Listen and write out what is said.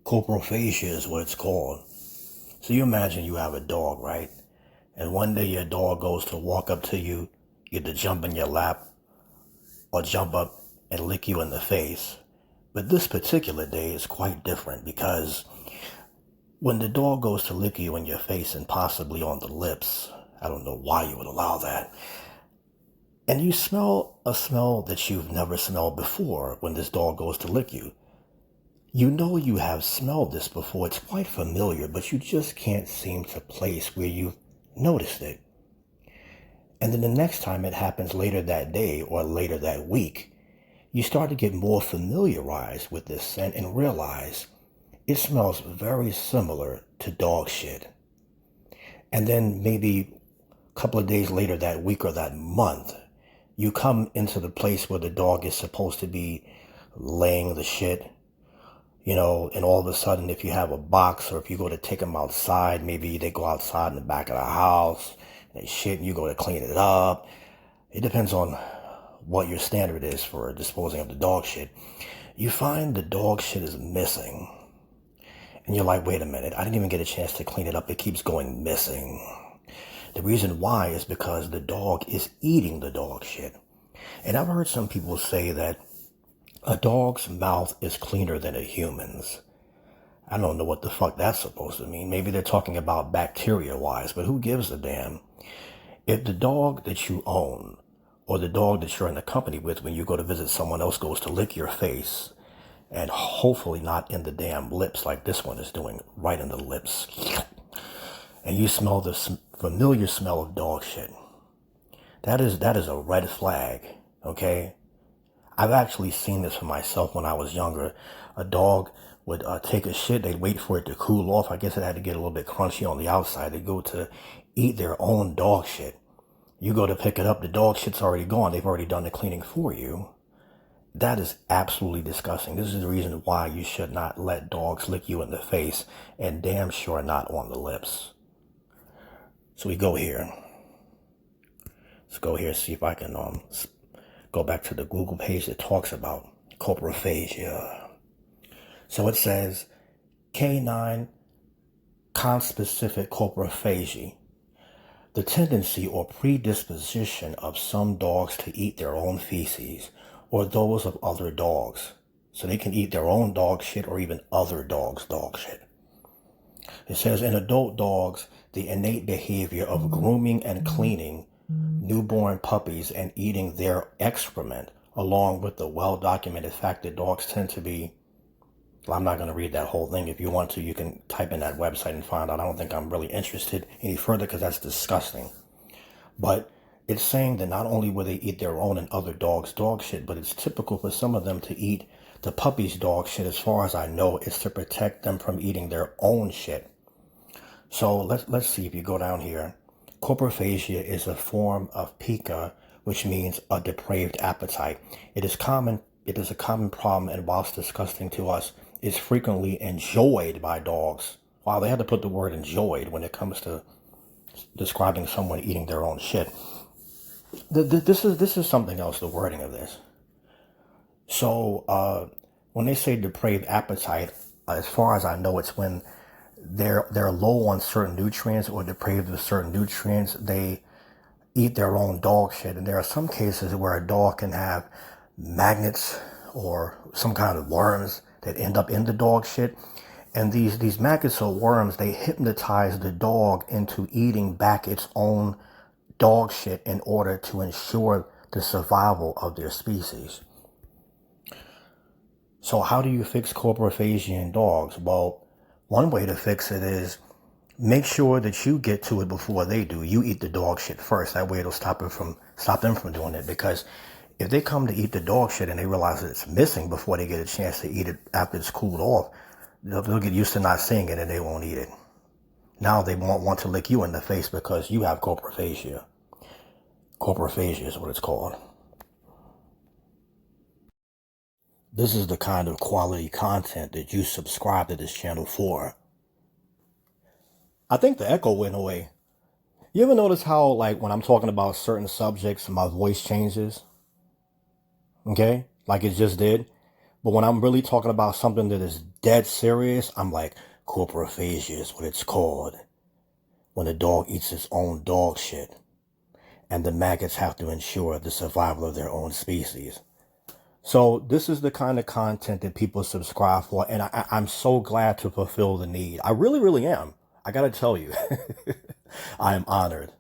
Coprophagia is what it's called. So you imagine you have a dog, right? And one day your dog goes to walk up to you, either jump in your lap or jump up and lick you in the face. But this particular day is quite different because when the dog goes to lick you in your face and possibly on the lips, I don't know why you would allow that. And you smell a smell that you've never smelled before when this dog goes to lick you. You know you have smelled this before. It's quite familiar, but you just can't seem to place where you've noticed it. And then the next time it happens later that day or later that week, you start to get more familiarized with this scent and realize it smells very similar to dog shit. And then maybe a couple of days later that week or that month, you come into the place where the dog is supposed to be laying the shit, and all of a sudden, if you have a box or if you go to take them outside, maybe they go outside in the back of the house, and they shit, and you go to clean it up. It depends on what your standard is for disposing of the dog shit. You find the dog shit is missing. And you're like, wait a minute, I didn't even get a chance to clean it up. It keeps going missing. The reason why is because the dog is eating the dog shit. And I've heard some people say that a dog's mouth is cleaner than a human's. I don't know what the fuck that's supposed to mean. Maybe they're talking about bacteria-wise, but who gives a damn? If the dog that you own or the dog that you're in the company with when you go to visit someone else goes to lick your face, and hopefully not in the damn lips like this one is doing, right in the lips, and you smell this familiar smell of dog shit, that is a red flag, okay? I've actually seen this for myself when I was younger. A dog would take a shit. They'd wait for it to cool off. I guess it had to get a little bit crunchy on the outside. They'd go to eat their own dog shit. You go to pick it up, the dog shit's already gone. They've already done the cleaning for you. That is absolutely disgusting. This is the reason why you should not let dogs lick you in the face, and damn sure not on the lips. So we go here. Let's go here, see if I can go back to the Google page that talks about coprophagia. So it says canine conspecific coprophagia, the tendency or predisposition of some dogs to eat their own feces or those of other dogs. So they can eat their own dog shit or even other dogs' dog shit. It says in adult dogs, the innate behavior of grooming and cleaning newborn puppies and eating their excrement, along with the well-documented fact that dogs tend to be, well, I'm not going to read that whole thing. If you want to, you can type in that website and find out. I don't think I'm really interested any further because that's disgusting. But it's saying that not only will they eat their own and other dogs' dog shit, but it's typical for some of them to eat the puppy's dog shit. As far as I know, it's to protect them from eating their own shit. So let's see if you go down here. Coprophagia is a form of pica, which means a depraved appetite. It is a common problem, and whilst disgusting to us, is frequently enjoyed by dogs. Wow, they had to put the word enjoyed when it comes to describing someone eating their own shit. This is something else, the wording of this. So when they say depraved appetite, as far as I know, it's when they're low on certain nutrients or depraved of certain nutrients. They eat their own dog shit. And there are some cases where a dog can have maggots or some kind of worms that end up in the dog shit. And these maggots or worms, they hypnotize the dog into eating back its own dog shit in order to ensure the survival of their species. So how do you fix coprophagia in dogs? Well, one way to fix it is make sure that you get to it before they do. You eat the dog shit first. That way it'll stop them from doing it. Because if they come to eat the dog shit and they realize that it's missing before they get a chance to eat it after it's cooled off, they'll get used to not seeing it and they won't eat it. Now they won't want to lick you in the face because you have coprophagia. Coprophagia is what it's called. This is the kind of quality content that you subscribe to this channel for. I think the echo went away. You ever notice how, like, when I'm talking about certain subjects, my voice changes? Okay? Like it just did. But when I'm really talking about something that is dead serious, I'm like, coprophagia is what it's called. When a dog eats its own dog shit. And the maggots have to ensure the survival of their own species. So this is the kind of content that people subscribe for, and I'm so glad to fulfill the need. I really, really am. I gotta tell you, I am honored.